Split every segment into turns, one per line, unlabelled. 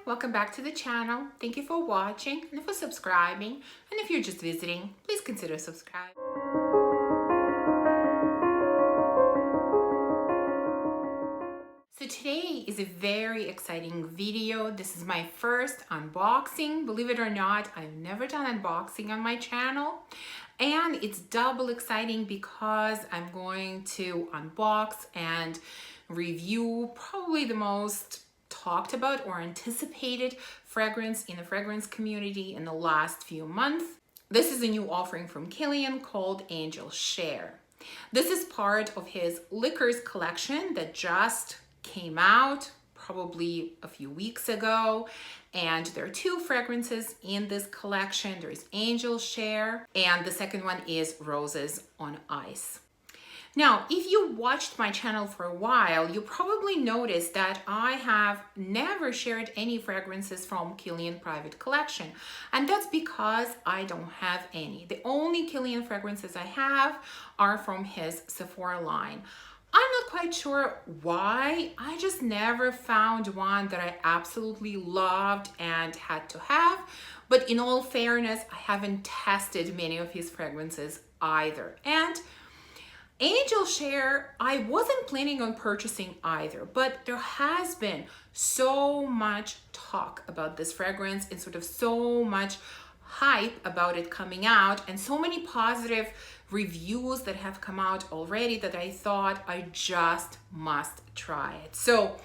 welcome back to the channel. Thank you for watching and for subscribing. And if you're just visiting, please consider subscribing. So today is a very exciting video. This is my first unboxing. Believe it or not, I've never done unboxing on my channel. And it's double exciting because I'm going to unbox and review probably the most talked about or anticipated fragrance in the fragrance community in the last few months. This is a new offering from Kilian called Angel Share. This is part of his Liquors collection that just came out probably a few weeks ago, and there are two fragrances in this collection. There's Angel Share and the second one is Roses on Ice. Now, if you watched my channel for a while, you probably noticed that I have never shared any fragrances from Kilian private collection. And that's because I don't have any. The only Kilian fragrances I have are from his Sephora line. I'm not quite sure why. I just never found one that I absolutely loved and had to have. But in all fairness, I haven't tested many of his fragrances either. And Angel Share, I wasn't planning on purchasing either, but there has been so much talk about this fragrance and sort of so much hype about it coming out and so many positive reviews that have come out already that I thought I just must try it. So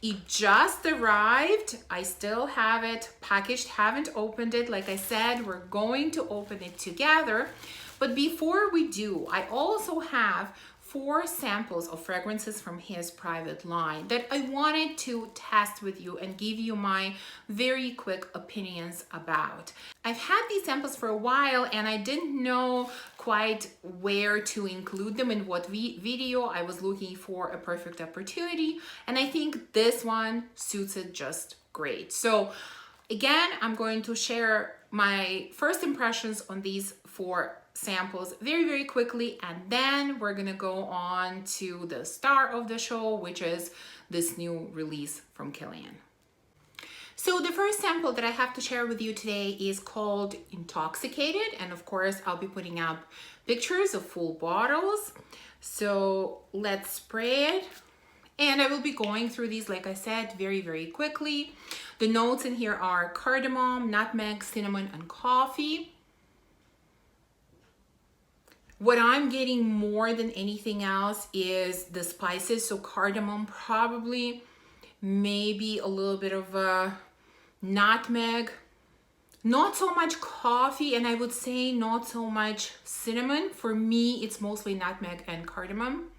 it just arrived. I still have it packaged, haven't opened it. Like I said, we're going to open it together. But before we do, I also have 4 samples of fragrances from his private line that I wanted to test with you and give you my very quick opinions about. I've had these samples for a while and I didn't know quite where to include them, in what video. I was looking for a perfect opportunity, and I think this one suits it just great. So again, I'm going to share my first impressions on these 4 samples very quickly, and then we're gonna go on to the star of the show, which is this new release from Kilian. So the first sample that I have to share with you today is called Intoxicated, and of course I'll be putting up pictures of full bottles. So let's spray it, and I will be going through these, like I said, very quickly. The notes in here are cardamom, nutmeg, cinnamon, and coffee. What I'm getting more than anything else is the spices. So cardamom, probably, maybe a little bit of a nutmeg, not so much coffee, and I would say not so much cinnamon. For me, it's mostly nutmeg and cardamom.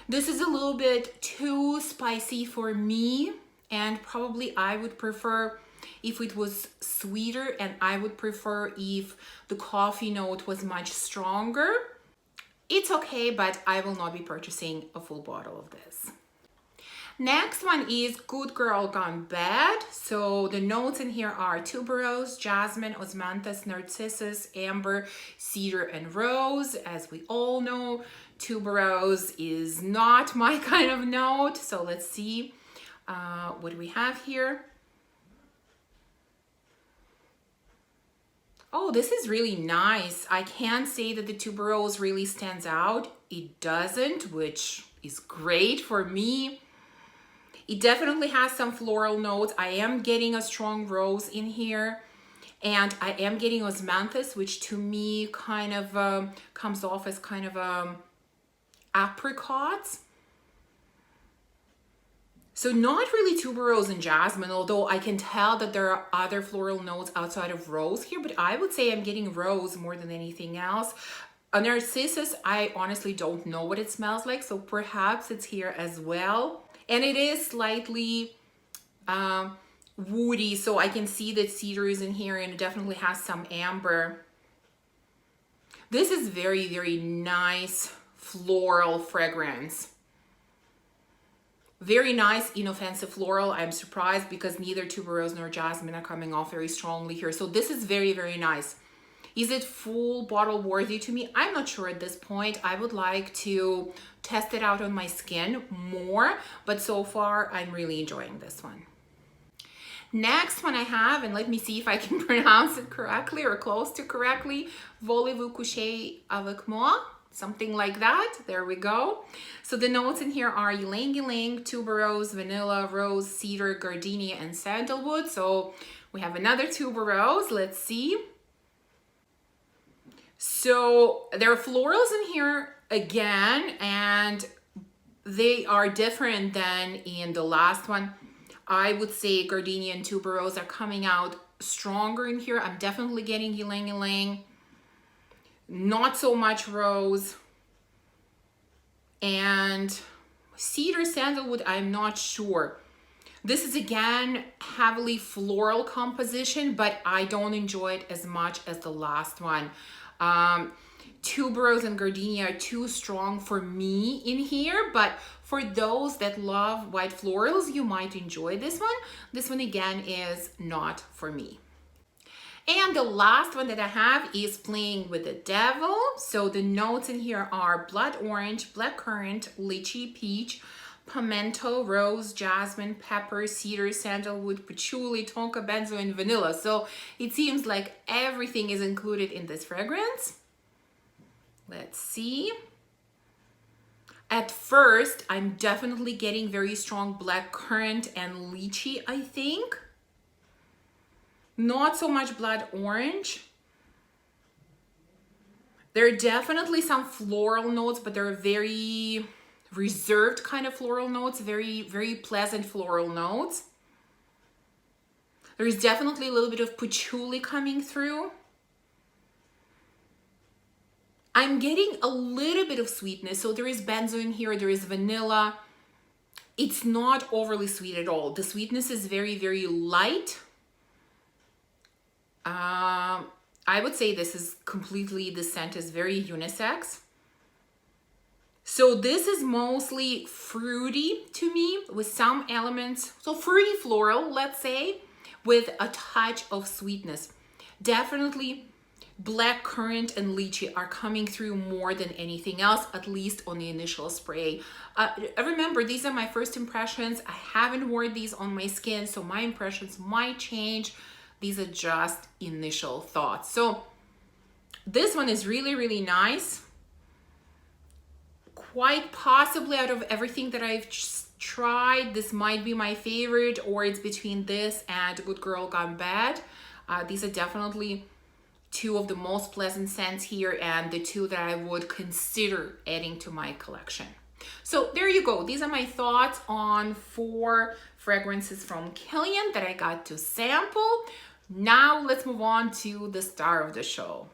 This is a little bit too spicy for me, and probably I would prefer if it was sweeter, and I would prefer if the coffee note was much stronger. It's okay, but I will not be purchasing a full bottle of this. Next one is Good Girl Gone Bad. So the notes in here are tuberose, jasmine, osmanthus, narcissus, amber, cedar, and rose. As we all know, tuberose is not my kind of note. So let's see what we have here. Oh, this is really nice. I can't say that the tuberose really stands out. It doesn't, which is great for me. It definitely has some floral notes. I am getting a strong rose in here, and I am getting osmanthus, which to me kind of comes off as kind of apricots. So not really tuberose and jasmine, although I can tell that there are other floral notes outside of rose here, but I would say I'm getting rose more than anything else. A narcissus, I honestly don't know what it smells like, so perhaps it's here as well. And it is slightly woody, so I can see that cedar is in here, and it definitely has some amber. This is very nice floral fragrance. Very nice, inoffensive floral. I'm surprised because neither tuberose nor jasmine are coming off very strongly here. So this is very nice. Is it full bottle worthy to me? I'm not sure at this point. I would like to test it out on my skin more, but so far I'm really enjoying this one. Next one I have, and let me see if I can pronounce it correctly or close to correctly, Voulez-vous coucher avec moi? Something like that. There we go. So the notes in here are ylang ylang, tuberose, vanilla, rose, cedar, gardenia, and sandalwood. So we have another tuberose. Let's see. So there are florals in here again, and they are different than in the last one. I would say gardenia and tuberose are coming out stronger in here. I'm definitely getting ylang ylang. Not so much rose. And cedar, sandalwood, I'm not sure. This is again heavily floral composition, but I don't enjoy it as much as the last one. Tuberose and gardenia are too strong for me in here, but for those that love white florals, you might enjoy this one. This one again is not for me. And the last one that I have is Playing with the Devil. So the notes in here are blood orange, blackcurrant, lychee, peach, pimento, rose, jasmine, pepper, cedar, sandalwood, patchouli, tonka, benzo, and vanilla. So it seems like everything is included in this fragrance. Let's see. At first, I'm definitely getting very strong blackcurrant and lychee, I think. Not so much blood orange. There are definitely some floral notes, but they're very reserved kind of floral notes, very, very pleasant floral notes. There is definitely a little bit of patchouli coming through. I'm getting a little bit of sweetness. So there is benzo in here, there is vanilla. It's not overly sweet at all. The sweetness is very, very light. I would say this is completely, the scent is very unisex. So this is mostly fruity to me with some elements, so fruity floral, let's say, with a touch of sweetness. Definitely blackcurrant and lychee are coming through more than anything else, at least on the initial spray. Remember, these are my first impressions. I haven't worn these on my skin, so my impressions might change. These are just initial thoughts. So this one is really, really nice. Quite possibly out of everything that I've tried, this might be my favorite, or it's between this and Good Girl Gone Bad. These are definitely two of the most pleasant scents here, and the two that I would consider adding to my collection. So there you go. These are my thoughts on 4 fragrances from Kilian that I got to sample. Now let's move on to the star of the show.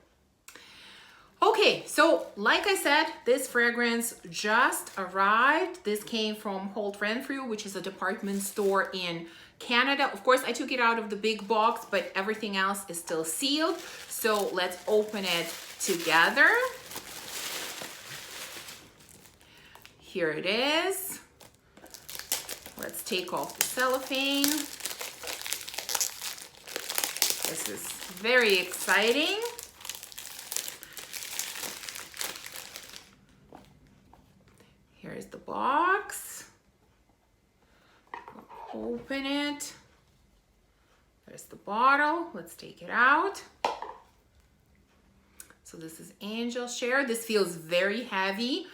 Okay, so like I said, this fragrance just arrived. This came from Holt Renfrew, which is a department store in Canada. Of course, I took it out of the big box, but everything else is still sealed. So let's open it together. Here it is. Let's take off the cellophane. This is very exciting. Here's the box. Open it. There's the bottle. Let's take it out. So this is Angel Share. This feels very heavy.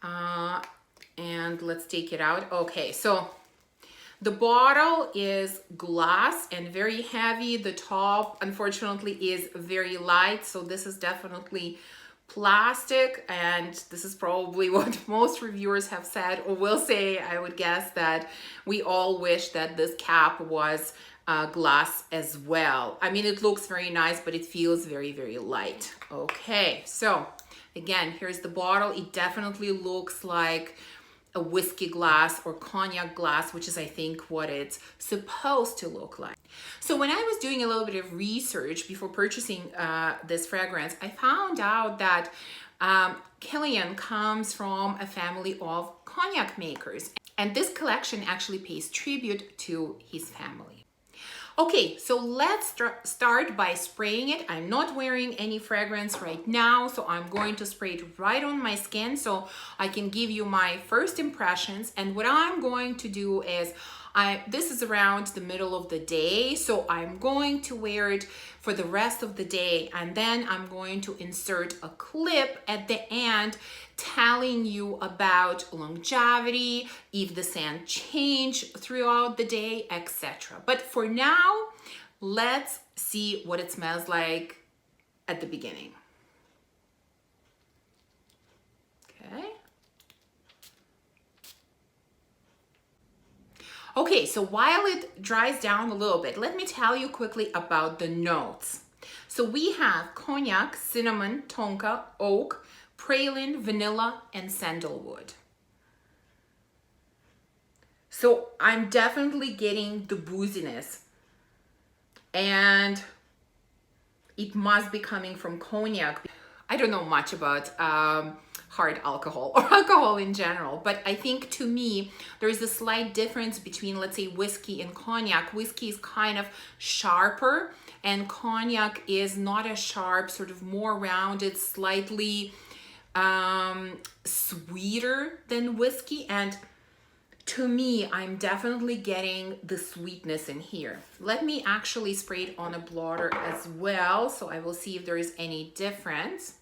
And let's take it out. Okay, so the bottle is glass and very heavy. The top, unfortunately, is very light. So this is definitely plastic, and this is probably what most reviewers have said or will say. I would guess that we all wish that this cap was glass as well. I mean, it looks very nice, but it feels very, very light. Okay, so again, here's the bottle. It definitely looks like a whiskey glass or cognac glass, which is, I think, what it's supposed to look like. So when I was doing a little bit of research before purchasing this fragrance, I found out that Kilian comes from a family of cognac makers, and this collection actually pays tribute to his family. Okay, so let's start by spraying it. I'm not wearing any fragrance right now, so I'm going to spray it right on my skin so I can give you my first impressions. And what I'm going to do is, this is around the middle of the day, so I'm going to wear it for the rest of the day, and then I'm going to insert a clip at the end telling you about longevity, if the scent change throughout the day, etc. But for now, let's see what it smells like at the beginning. Okay. Okay, so while it dries down a little bit, let me tell you quickly about the notes. So we have cognac, cinnamon, tonka, oak, praline, vanilla, and sandalwood. So I'm definitely getting the booziness, and it must be coming from cognac. I don't know much about hard alcohol or alcohol in general, but I think to me there is a slight difference between, let's say, whiskey and cognac. Whiskey is kind of sharper and cognac is not as sharp, sort of more rounded, slightly sweeter than whiskey. And to me, I'm definitely getting the sweetness in here. Let me actually spray it on a blotter as well, so I will see if there is any difference.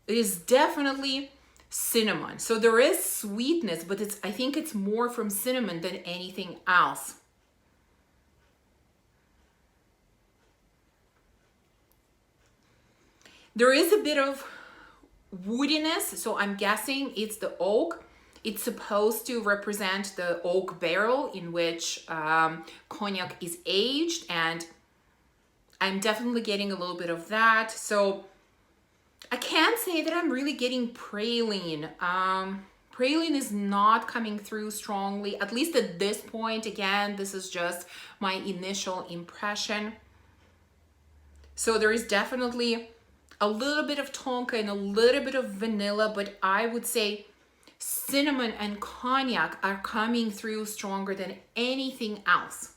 It is definitely cinnamon. So there is sweetness, but I think it's more from cinnamon than anything else. There is a bit of woodiness, so I'm guessing it's the oak. It's supposed to represent the oak barrel in which cognac is aged, and I'm definitely getting a little bit of that. So I can't say that I'm really getting praline. Praline is not coming through strongly, at least at this point. Again, this is just my initial impression. So there is definitely a little bit of tonka and a little bit of vanilla, but I would say cinnamon and cognac are coming through stronger than anything else.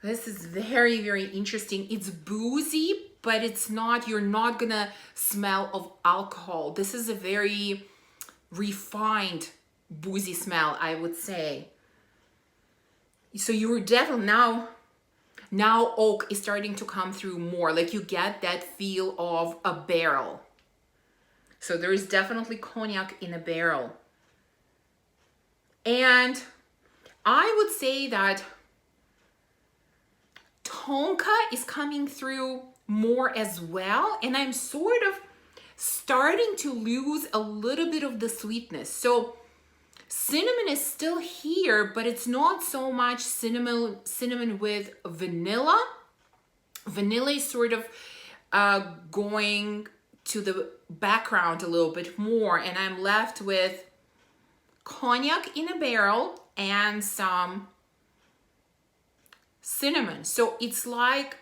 This is very, very interesting. It's boozy, but it's not, you're not gonna smell of alcohol. This is a very refined boozy smell, I would say. So you're definitely now oak is starting to come through more, like you get that feel of a barrel. So there is definitely cognac in a barrel. And I would say that tonka is coming through more as well, and I'm sort of starting to lose a little bit of the sweetness. So cinnamon is still here, but it's not so much cinnamon with vanilla. Vanilla is sort of going to the background a little bit more, and I'm left with cognac in a barrel and some cinnamon. So it's like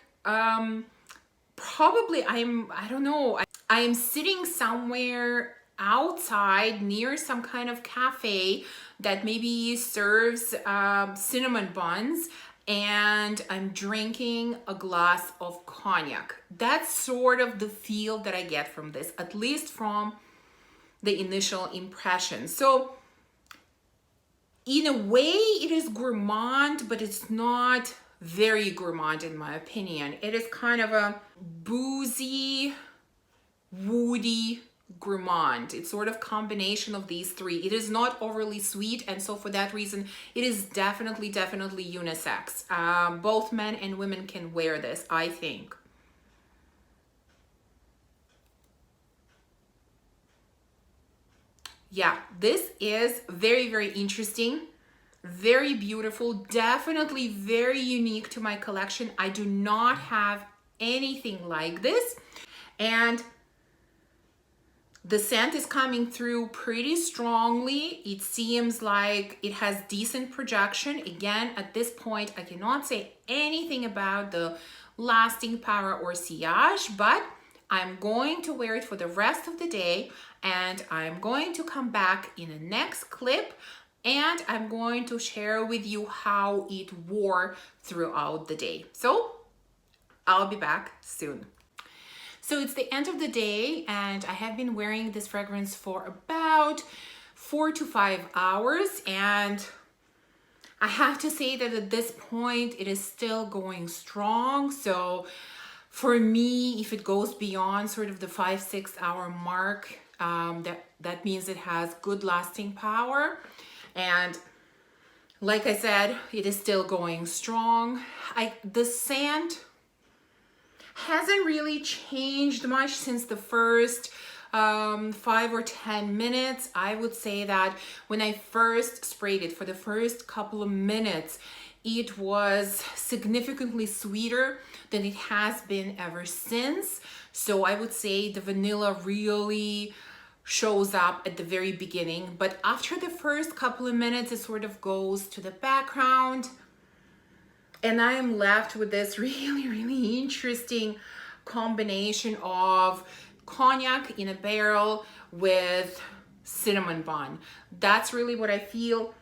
probably I don't know, I am sitting somewhere outside near some kind of cafe that maybe serves cinnamon buns, and I'm drinking a glass of cognac. That's sort of the feel that I get from this, at least from the initial impression. So in a way it is gourmand, but it's not very gourmand in my opinion. It is kind of a boozy, woody gourmand. It's sort of combination of these three. It is not overly sweet, and so for that reason it is definitely unisex. Both men and women can wear this, I think. Yeah, this is very, very interesting, very beautiful, definitely very unique to my collection. I do not have anything like this, and the scent is coming through pretty strongly. It seems like it has decent projection. Again, at this point, I cannot say anything about the lasting power or sillage, but I'm going to wear it for the rest of the day, and I'm going to come back in the next clip, and I'm going to share with you how it wore throughout the day. So I'll be back soon. So it's the end of the day, and I have been wearing this fragrance for about 4 to 5 hours, and I have to say that at this point it is still going strong. So for me, if it goes beyond sort of the 5-6 hour mark, that means it has good lasting power. And like I said, it is still going strong. The scent hasn't really changed much since the first 5 or 10 minutes. I would say that when I first sprayed it for the first couple of minutes, it was significantly sweeter than it has been ever since. So I would say the vanilla really shows up at the very beginning, but after the first couple of minutes, it sort of goes to the background. And I am left with this really interesting combination of cognac in a barrel with cinnamon bun. That's really what I feel.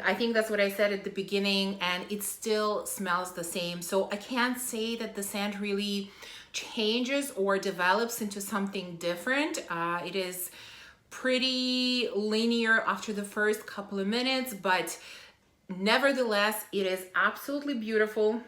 I think that's what I said at the beginning, and it still smells the same. So I can't say that the scent really changes or develops into something different. It is pretty linear after the first couple of minutes, but nevertheless, it is absolutely beautiful.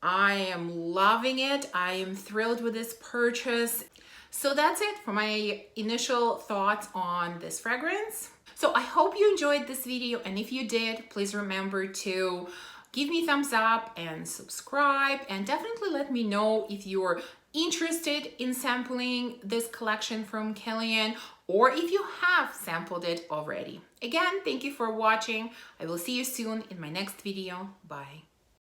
I am loving it. I am thrilled with this purchase. So that's it for my initial thoughts on this fragrance. So I hope you enjoyed this video, and if you did, please remember to give me a thumbs up and subscribe, and definitely let me know if you're interested in sampling this collection from Kilian, or if you have sampled it already. Again, thank you for watching. I will see you soon in my next video. Bye.